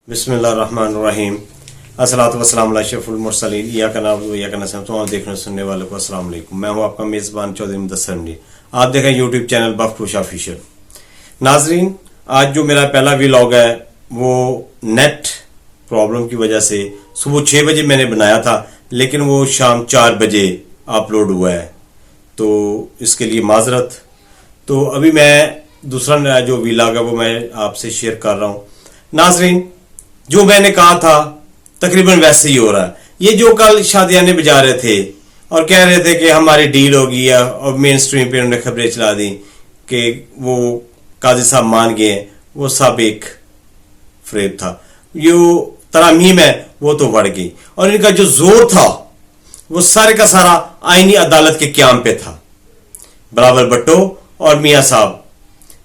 बिस्मिल्लाहिर्रहमानिर्रहीम अस्सलातु वस्सलामु अला अशरफुल मुरसलीन इय्याका नअबुदु व इय्याका नस्तईन। तमाम देखने सुनने वालों को अस्सलाम वालेकुम। मैं हूं आपका मेज़बान चौधरी मुदस्सिर अली। आप देखें यूट्यूब चैनल बख्तूश ऑफिशियल। नाजरीन, आज जो मेरा पहला व्लॉग है वो नेट प्रॉब्लम की वजह से सुबह 6 बजे मैंने बनाया था, लेकिन वो शाम 4 बजे अपलोड हुआ है, तो इसके लिए माजरत। तो अभी मैं दूसरा जो व्लॉग है वो मैं आपसे शेयर कर रहा हूँ। नाजरीन, जो मैंने कहा था तकरीबन वैसे ही हो रहा है। ये जो कल शादियाने बजा रहे थे और कह रहे थे कि हमारी डील हो गई है, और मेन स्ट्रीम पे उन्होंने खबरें चला दी कि वो काजी साहब मान गए, वो सब एक फ्रेब था। यो तरामीम है वो तो बढ़ गई, और इनका जो जोर था वो सारे का सारा आईनी अदालत के क्याम पे था। बिलावल भुट्टो और मियां साहब,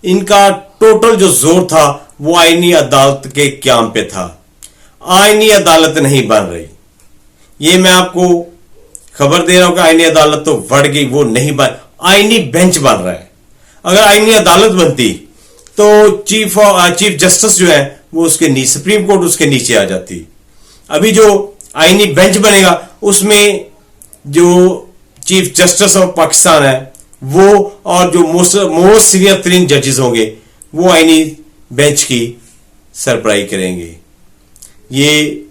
इनका टोटल जो जोर था वो आईनी अदालत के क्याम पे था। आईनी अदालत नहीं बन रही, ये मैं आपको खबर दे रहा हूं कि आईनी अदालत तो बढ़ गई, वो नहीं बन, आईनी बेंच बन रहा है। अगर आईनी अदालत बनती तो चीफ जस्टिस जो है वो उसके नीचे, सुप्रीम कोर्ट उसके नीचे आ जाती। अभी जो आईनी बेंच बनेगा उसमें जो चीफ जस्टिस ऑफ पाकिस्तान है वो, और जो मोस्ट सीनियर 3 जजेस होंगे वो आईनी बेंच की सरबराही करेंगे। ये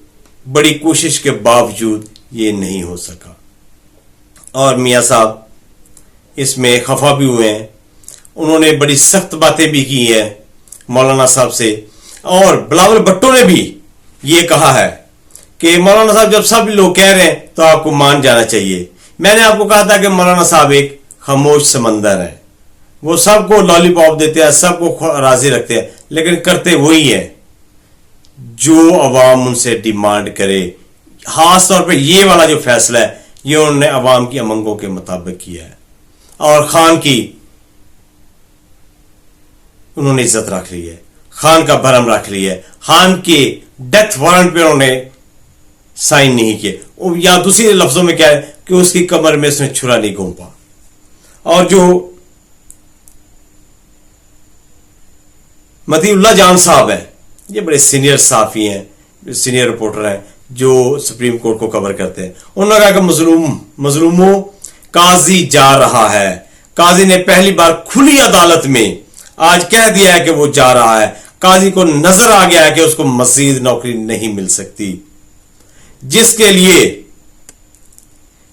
बड़ी कोशिश के बावजूद ये नहीं हो सका, और मियां साहब इसमें खफा भी हुए हैं। उन्होंने बड़ी सख्त बातें भी की है मौलाना साहब से, और बिलावल भुट्टो ने भी ये कहा है कि मौलाना साहब जब सब लोग कह रहे हैं तो आपको मान जाना चाहिए। मैंने आपको कहा था कि मौलाना साहब एक खामोश समंदर है, वो सबको लॉलीपॉप देते हैं, सबको राजी रखते हैं, लेकिन करते वही है जो अवाम उनसे डिमांड करे। खास तौर पे ये वाला जो फैसला है ये उन्होंने अवाम की अमंगों के मुताबिक किया है, और खान की उन्होंने इज्जत रख ली है, खान का भरम रख लिया है। खान के डेथ वारंट पे उन्होंने साइन नहीं किए, या दूसरे लफ्जों में क्या है कि उसकी कमर में उसने छुरा नहीं घोंपा। और जो मतीउल्लाह जान साहब हैं, ये बड़े सीनियर साफी हैं, सीनियर रिपोर्टर हैं जो सुप्रीम कोर्ट को कवर करते हैं। उन्होंने कहा कि मजलूमों काजी जा रहा है। काजी ने पहली बार खुली अदालत में आज कह दिया है कि वो जा रहा है। काजी को नजर आ गया है कि उसको मजीद नौकरी नहीं मिल सकती, जिसके लिए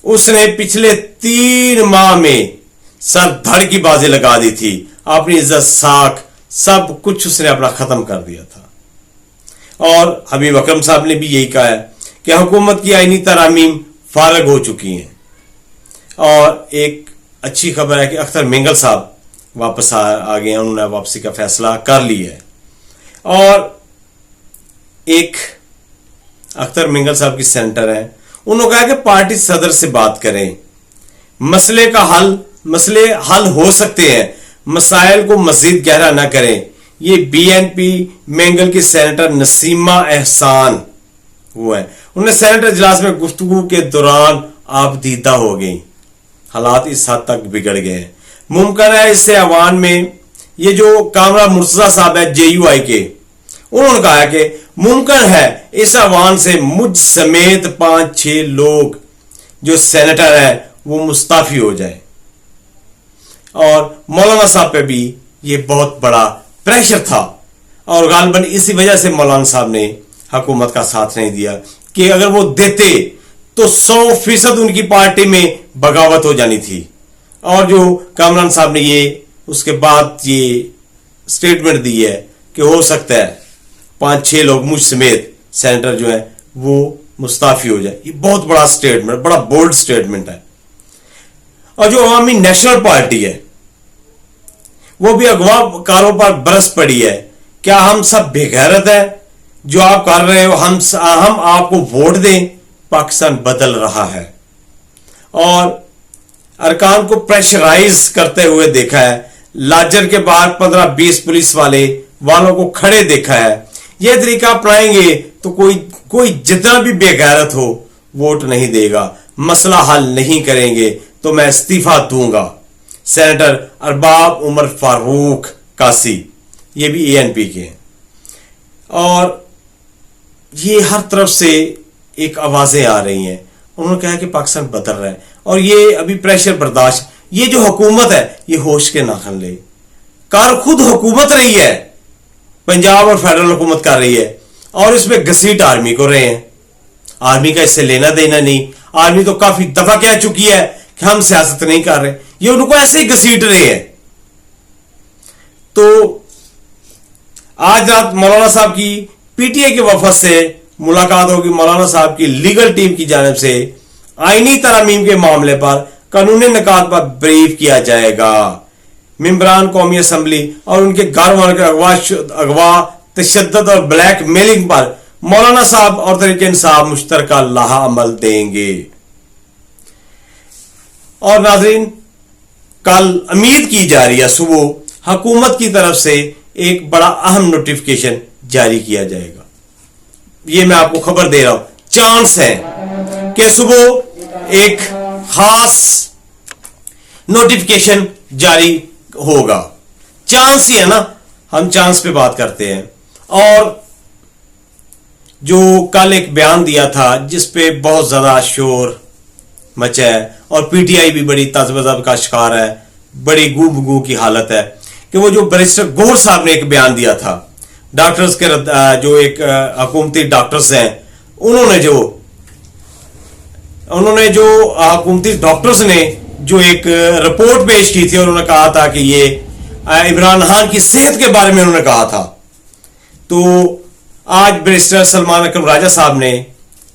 उसने पिछले 3 माह में सर धड़ की बाजी लगा दी थी। अपनी इज्जत साख सब कुछ उसने अपना खत्म कर दिया था। और हबीब अकरम साहब ने भी यही कहा है कि हुकूमत की आईनी तरामीम फारग हो चुकी हैं। और एक अच्छी खबर है कि अख्तर मेंगल साहब वापस आ गए हैं, उन्होंने वापसी का फैसला कर लिया है। और एक अख्तर मेंगल साहब की सेंटर है, उन्होंने कहा कि पार्टी सदर से बात करें, मसले हल हो सकते हैं, मसाइल को मजीद गहरा ना करें। ये बीएनपी मेंगल की सेनेटर नसीमा एहसान हुआ है। उन्हें सेनेटर इजलास में गुफ्तगू के दौरान आपदीदा हो गई, हालात इस हद तक बिगड़ गए हैं। मुमकिन है इससे अवान में, ये जो कामरा मुर्तजा साहब है JUI के, उन्होंने कहा कि मुमकिन है इस अवान से मुझ समेत 5-6 लोग जो सेनेटर है वो मुस्ताफी हो जाए। और मौलाना साहब पे भी ये बहुत बड़ा प्रेशर था, और गालबन इसी वजह से मौलाना साहब ने हुकूमत का साथ नहीं दिया कि अगर वो देते तो 100% उनकी पार्टी में बगावत हो जानी थी। और जो कामरान साहब ने ये उसके बाद ये स्टेटमेंट दी है कि हो सकता है 5-6 लोग मुझ समेत सेनेटर जो है वो मुस्ताफी हो जाए। ये बहुत बड़ा स्टेटमेंट, बड़ा बोल्ड स्टेटमेंट है। और जो अवामी नेशनल पार्टी है वो भी अगवा कारों पर बरस पड़ी है। क्या हम सब बेगैरत हैं जो आप कर रहे हो? हम आपको वोट दें? पाकिस्तान बदल रहा है, और अरकान को प्रेशराइज करते हुए देखा है। लाजर के बाहर 15-20 पुलिस वालों को खड़े देखा है। यह तरीका अपनाएंगे तो कोई जितना भी बेगैरत हो वोट नहीं देगा। मसला हल नहीं करेंगे तो मैं इस्तीफा दूंगा। सेनेटर अरबाब उमर फारूक कासी, ये भी ANP के हैं। और یہ ہر طرف سے ایک آوازیں آ رہی ہیں. انہوں نے کہا کہ پاکستان بدل رہا ہے اور یہ ابھی پریشر برداشت. یہ جو حکومت ہے یہ ہوش کے ناخن لے. خود حکومت رہی ہے, پنجاب اور فیڈرل حکومت کر رہی ہے, اور اس میں گھسیٹ آرمی کو رہے ہیں. آرمی کا اس سے لینا دینا نہیں. آرمی تو کافی دفعہ کہہ چکی ہے کہ ہم سیاست نہیں کر رہے, یہ ان کو ایسے ہی گھسیٹ رہے ہیں. تو آج رات مولانا صاحب کی پی ٹی آئی کے وفد سے ملاقات ہوگی. مولانا صاحب کی لیگل ٹیم کی جانب سے آئینی ترامیم کے معاملے پر قانونی نکات پر بریف کیا جائے گا. ممبران قومی اسمبلی اور ان کے گھر والوں کے اغوا, تشدد اور بلیک میلنگ پر مولانا صاحب اور تحریک انصاف مشترکہ لاحہ عمل دیں گے. اور ناظرین, کل امید کی جا رہی ہے صبح حکومت کی طرف سے ایک بڑا اہم نوٹیفکیشن جاری کیا جائے گا. یہ میں آپ کو خبر دے رہا ہوں, چانس ہے کہ صبح ایک خاص نوٹیفکیشن جاری ہوگا. چانس ہی ہے نا, ہم چانس پہ بات کرتے ہیں. اور جو کل ایک بیان دیا تھا جس پہ بہت زیادہ شور مچا ہے اور پی ٹی آئی بھی بڑی تذبذب کا شکار ہے, بڑی گو بگو کی حالت ہے, کہ وہ جو بیرسٹر گوہر صاحب نے ایک بیان دیا تھا ڈاکٹرز کے جو ایک حکومتی ڈاکٹرز ہیں, انہوں نے جو حکومتی ڈاکٹرز نے جو ایک رپورٹ پیش کی تھی اور انہوں نے کہا تھا کہ یہ عمران خان کی صحت کے بارے میں انہوں نے کہا تھا. تو آج بیرسٹر سلمان اکرم راجہ صاحب نے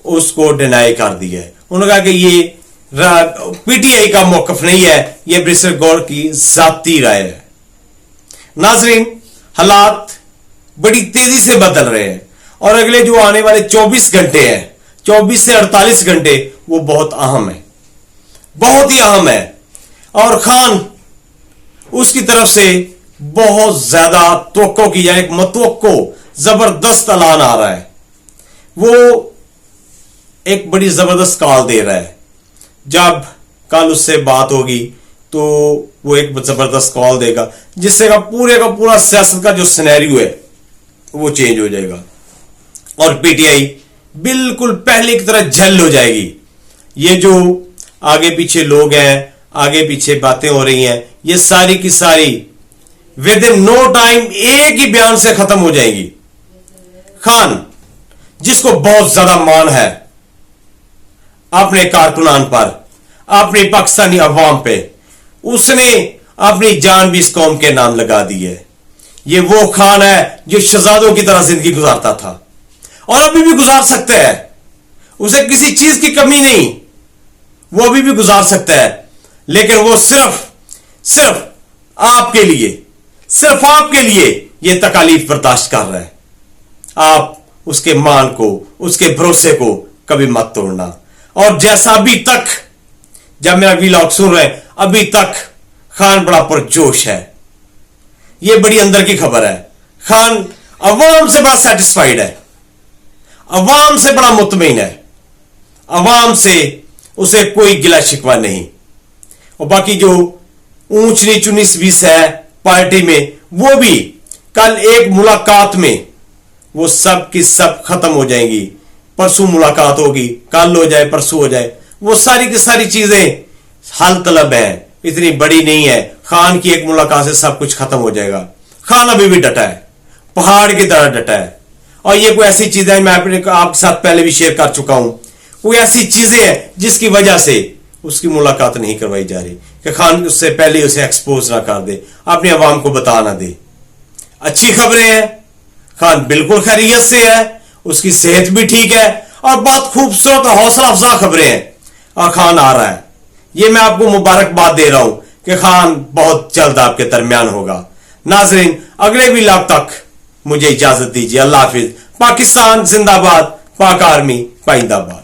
اس کو ڈینائی کر دیا ہے. انہوں نے کہا کہ یہ پی ٹی آئی کا موقف نہیں ہے, یہ بیرسٹر گوہر کی ذاتی رائے ہے. ناظرین, حالات بڑی تیزی سے بدل رہے ہیں اور اگلے جو آنے والے 24 گھنٹے ہیں, 24 سے 48 گھنٹے, وہ بہت اہم ہے, بہت ہی اہم ہے. اور خان اس کی طرف سے بہت زیادہ توقع کی جائے, ایک متوقع زبردست اعلان آ رہا ہے. وہ ایک بڑی زبردست کال دے رہا ہے. جب کل اس سے بات ہوگی تو وہ ایک زبردست کال دے گا جس سے پورے کا پورا سیاست کا جو سینیریو ہے وہ چینج ہو جائے گا اور پی ٹی آئی بالکل پہلے کی طرح جھل ہو جائے گی. یہ جو آگے پیچھے لوگ ہیں, آگے پیچھے باتیں ہو رہی ہیں, یہ ساری کی ساری ود ان نو ٹائم ایک ہی بیان سے ختم ہو جائے گی. خان جس کو بہت زیادہ مان ہے اپنے کارکنان پر, اپنی پاکستانی عوام پہ, اس نے اپنی جان بھی اس قوم کے نام لگا دی ہے. یہ وہ خان ہے جو شہزادوں کی طرح زندگی گزارتا تھا اور ابھی بھی گزار سکتا ہے. اسے کسی چیز کی کمی نہیں, وہ ابھی بھی گزار سکتا ہے, لیکن وہ صرف آپ کے لیے, صرف آپ کے لیے یہ تکالیف برداشت کر رہا ہے. آپ اس کے مان کو, اس کے بھروسے کو کبھی مت توڑنا. اور جیسا ابھی تک, جب میرا ویلاگ سن رہے ہیں, ابھی تک خان بڑا پرجوش ہے. یہ بڑی اندر کی خبر ہے. خان عوام سے بڑا سیٹسفائیڈ ہے, عوام سے بڑا مطمئن ہے, عوام سے اسے کوئی گلا شکوہ نہیں. اور باقی جو اونچ نیچ 19-20 ہے پارٹی میں, وہ بھی کل ایک ملاقات میں وہ سب کی سب ختم ہو جائیں گی. پرسوں ملاقات ہوگی, کل ہو جائے, پرسوں ہو جائے, وہ ساری کی ساری چیزیں حل طلب ہیں, اتنی بڑی نہیں ہے. خان کی ایک ملاقات سے سب کچھ ختم ہو جائے گا. خان ابھی بھی ڈٹا ہے, پہاڑ کی طرح ڈٹا ہے. اور یہ کوئی ایسی چیزیں میں آپ کے ساتھ پہلے بھی شیئر کر چکا ہوں, کوئی ایسی چیزیں ہیں جس کی وجہ سے اس کی ملاقات نہیں کروائی جا رہی کہ خان اس سے پہلے اسے ایکسپوز نہ کر دے, اپنے عوام کو بتا نہ دے. اچھی خبریں ہیں, خان بالکل خیریت سے ہے, اس کی صحت بھی ٹھیک ہے, اور بہت خوبصورت اور حوصلہ افزا خبریں ہیں, اور خان آ رہا ہے. یہ میں آپ کو مبارکباد دے رہا ہوں کہ خان بہت جلد آپ کے درمیان ہوگا. ناظرین, اگلے ویلاگ تک مجھے اجازت دیجیے. اللہ حافظ. پاکستان زندہ باد, پاک آرمی پائندہ باد.